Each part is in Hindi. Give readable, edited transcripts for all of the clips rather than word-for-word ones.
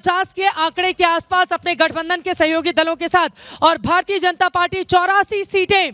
50 के आंकड़े के आसपास अपने गठबंधन के सहयोगी दलों के साथ। और भारतीय जनता पार्टी 84 सीटें,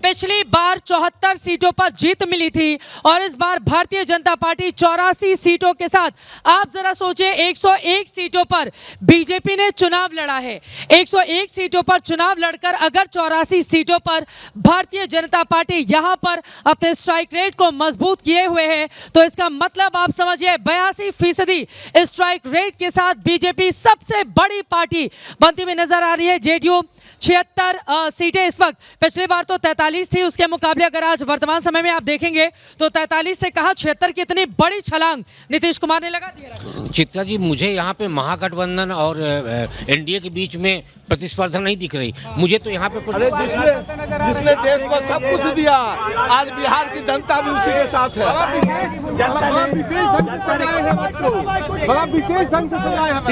पिछली बार 74 सीटों पर जीत मिली थी और इस बार भारतीय जनता पार्टी 84 सीटों के साथ। आप जरा सोचिए, 101 सीटों पर बीजेपी ने चुनाव लड़ा है। 101 सीटों पर चुनाव लड़कर अगर 84 सीटों पर भारतीय जनता पार्टी यहां पर अपने स्ट्राइक रेट को मजबूत किए हुए है, तो इसका मतलब आप समझिए 82% स्ट्राइक रेट के साथ बीजेपी सबसे बड़ी पार्टी बनती हुई नजर आ रही है। जेडीयू 76 सीटें इस वक्त, पिछली बार तो 43 थी, उसके मुकाबले अगर आज वर्तमान समय में आप देखेंगे तो 43 से कहा 76 की इतनी बड़ी छलांग नीतीश कुमार ने लगा दिया। चित्रा जी, मुझे यहाँ पे महागठबंधन और एनडीए के बीच में प्रतिस्पर्धा नहीं दिख रही। मुझे तो यहाँ पे जिसने देश को सब कुछ दिया, आज बिहार की जनता भी उसी के साथ है।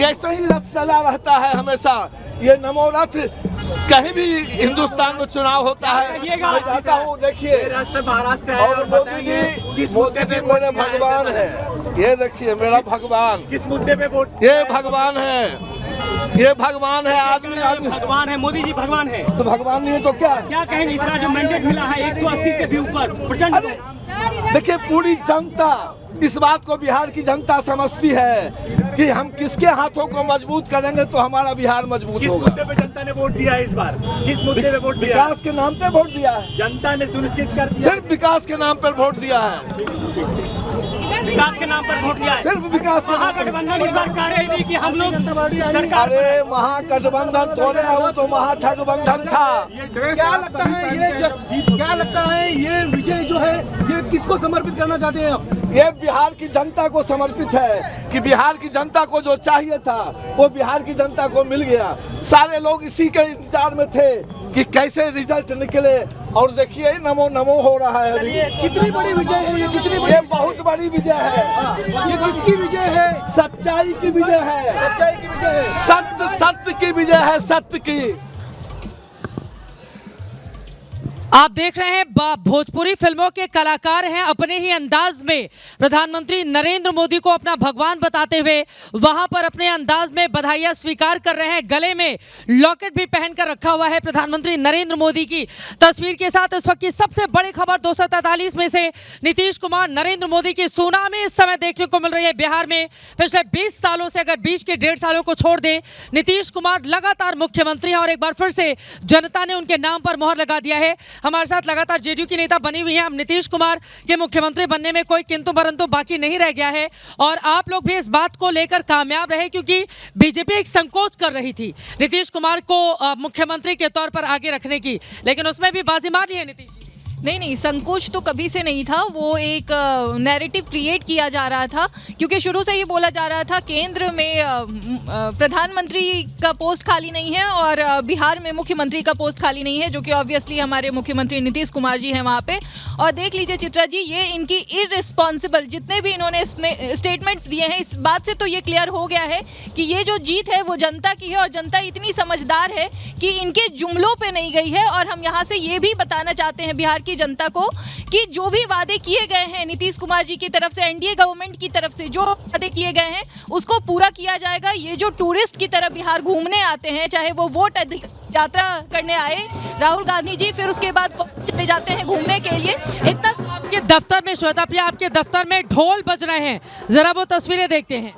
ऐसे ही रथ सजा रहता है हमेशा। ये नमो रथ, कहीं भी हिंदुस्तान में चुनाव होता है, मैं जाता हूँ, देखिए। और मोदी जी मेरे भगवान है। ये देखिए मेरा भगवान, किस मुद्दे पे वोट? ये भगवान है, ये भगवान है। आदमी भगवान है, मोदी जी भगवान है। तो भगवान नहीं है तो क्या? क्या कहेंगे इस बार जो मैंडेट मिला है 180 से भी ऊपर प्रचंड? देखिए, पूरी जनता, इस बात को बिहार की जनता समझती है कि हम किसके हाथों को मजबूत करेंगे तो हमारा बिहार मजबूत होगा। किस मुद्दे पे जनता ने वोट दिया है इस बार? किस मुद्दे पे वोट दिया? विकास के नाम पे वोट दिया है जनता ने, सुनिश्चित कर दिया। सिर्फ विकास के नाम पर वोट दिया है। विकास के नाम पर वोट दिया है, सिर्फ विकास के नाम पर। महागठबंधन इस बार कह रही थी कि हम लोग सरकार। अरे महागठबंधन तोड़े हो तो महाठगबंधन था। क्या लगता है ये विजय जो है ये किसको समर्पित करना चाहते हैं आप? ये बिहार की जनता को समर्पित है कि बिहार की जनता को जो चाहिए था वो बिहार की जनता को मिल गया। सारे लोग इसी के इंतजार में थे कि कैसे रिजल्ट निकले, और देखिए नमो नमो हो रहा है। कितनी बड़ी विजय है ये? ये बहुत बड़ी विजय है। ये किसकी विजय है? सच्चाई की विजय है। सच्चाई की विजय है। सत्य की विजय है, सत्य की। आप देख रहे हैं भोजपुरी फिल्मों के कलाकार हैं, अपने ही अंदाज में प्रधानमंत्री नरेंद्र मोदी को अपना भगवान बताते हुए वहां पर अपने अंदाज में बधाइयां स्वीकार कर रहे हैं। गले में लॉकेट भी पहनकर रखा हुआ है प्रधानमंत्री नरेंद्र मोदी की तस्वीर के साथ। इस वक्त की सबसे बड़ी खबर, 243 में से नीतीश कुमार नरेंद्र मोदी की सुनामी इस समय देखने को मिल रही है बिहार में। पिछले 20 सालों से, अगर बीच के 1.5 सालों को छोड़ दें, नीतीश कुमार लगातार मुख्यमंत्री हैं और एक बार फिर से जनता ने उनके नाम पर मोहर लगा दिया है। हमारे साथ लगातार जेडीयू की नेता बनी हुई हैं। अब नीतीश कुमार के मुख्यमंत्री बनने में कोई किंतु परंतु बाकी नहीं रह गया है और आप लोग भी इस बात को लेकर कामयाब रहे, क्योंकि बीजेपी एक संकोच कर रही थी नीतीश कुमार को मुख्यमंत्री के तौर पर आगे रखने की, लेकिन उसमें भी बाजी मार ली है नीतीश जी। नहीं, संकोच तो कभी से नहीं था। वो एक नैरेटिव क्रिएट किया जा रहा था, क्योंकि शुरू से ये बोला जा रहा था केंद्र में प्रधानमंत्री का पोस्ट खाली नहीं है और बिहार में मुख्यमंत्री का पोस्ट खाली नहीं है, जो कि ऑब्वियसली हमारे मुख्यमंत्री नीतीश कुमार जी हैं वहाँ पे। और देख लीजिए चित्रा जी, ये इनकी इररिस्पॉन्सिबल जितने भी इन्होंने स्टेटमेंट्स दिए हैं, इस बात से तो ये क्लियर हो गया है कि ये जो जीत है वो जनता की है और जनता इतनी समझदार है कि इनके जुमलों पर नहीं गई है। और हम यहाँ से ये भी बताना चाहते हैं बिहार की जनता को कि जो भी वादे किए गए हैं नीतीश कुमार जी की तरफ से, एनडीए गवर्नमेंट की तरफ से जो वादे किए गए हैं उसको पूरा किया जाएगा। ये जो टूरिस्ट की तरह बिहार घूमने आते हैं, चाहे वो वोट यात्रा करने आए राहुल गांधी जी, फिर उसके बाद चले जाते हैं घूमने के लिए, इतना। आपके दफ्तर में, श्वेता प्रिया, आपके दफ्तर में ढोल बज रहे हैं, जरा वो तस्वीरें देखते हैं।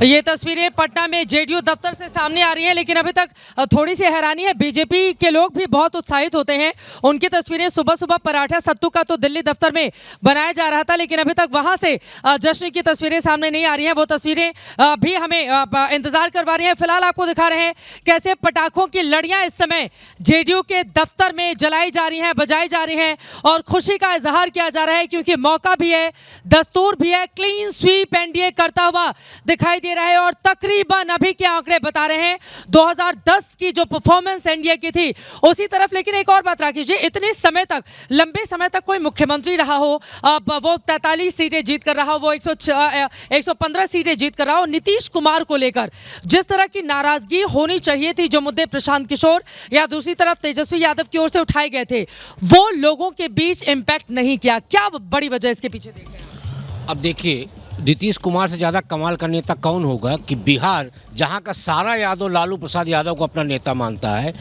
ये तस्वीरें पटना में जेडीयू दफ्तर से सामने आ रही हैं, लेकिन अभी तक थोड़ी सी हैरानी है। बीजेपी के लोग भी बहुत उत्साहित होते हैं। उनकी तस्वीरें सुबह सुबह पराठा सत्तू का तो दिल्ली दफ्तर में बनाया जा रहा था, लेकिन अभी तक वहां से जश्न की तस्वीरें सामने नहीं आ रही हैं। वो तस्वीरें भी हमें इंतजार करवा रही हैं। फिलहाल आपको दिखा रहे हैं कैसे पटाखों की लड़ियां इस समय जेडीयू के दफ्तर में जलाई जा रही हैं, बजाई जा रही हैं और खुशी का इजहार किया जा रहा है, क्योंकि मौका भी है, दस्तूर भी है। क्लीन स्वीप एनडीए करता हुआ दिखाई दे दे रहे हैं और तकरीबन अभी के आंकड़े बता रहे हैं 2010 की जो परफॉर्मेंस एनडीए की थी उसी तरफ। लेकिन एक और बात राखी, इतने समय तक, लंबे समय तक कोई मुख्यमंत्री रहा हो, अब वो 43 सीटें जीत कर रहा हो, वो 115 सीटें जीत कर रहा हो, नीतीश कुमार को लेकर जिस तरह की नाराजगी होनी चाहिए थी, जो मुद्दे प्रशांत किशोर या दूसरी तरफ तेजस्वी यादव की ओर से उठाए गए थे, वो लोगों के बीच इंपैक्ट नहीं किया। क्या बड़ी वजह इसके पीछे देख रहे हैं? अब देखिए, नीतीश कुमार से ज़्यादा कमाल का नेता कौन होगा कि बिहार, जहां का सारा यादव लालू प्रसाद यादव को अपना नेता मानता है,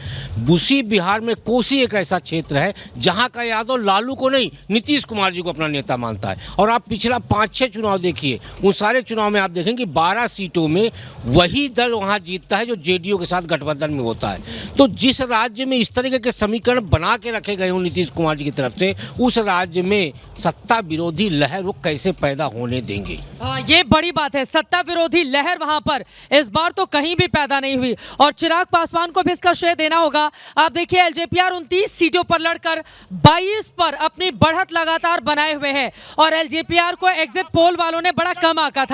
उसी बिहार में कोसी एक ऐसा क्षेत्र है जहां का यादव लालू को नहीं, नीतीश कुमार जी को अपना नेता मानता है। और आप पिछला 5-6 चुनाव देखिए, उन सारे चुनाव में आप देखेंगे 12 सीटों में वही दल वहां जीतता है जो जेडीयू के साथ गठबंधन में होता है। तो जिस राज्य में इस तरीके के समीकरण बना के रखे गए हों नीतीश कुमार जी की तरफ से, उस राज्य में सत्ता विरोधी लहर वो कैसे पैदा होने देंगे? ये बड़ी बात है, सत्ता विरोधी लहर वहां पर इस बार तो कहीं भी पैदा नहीं हुई और चिराग पासवान को भी इसका श्रेय देना होगा। आप देखिए, एलजेपीआर 29 सीटों पर लड़कर 22 पर अपनी बढ़त लगातार बनाए हुए है और एलजेपीआर को एग्जिट पोल वालों ने बड़ा कम आंका था।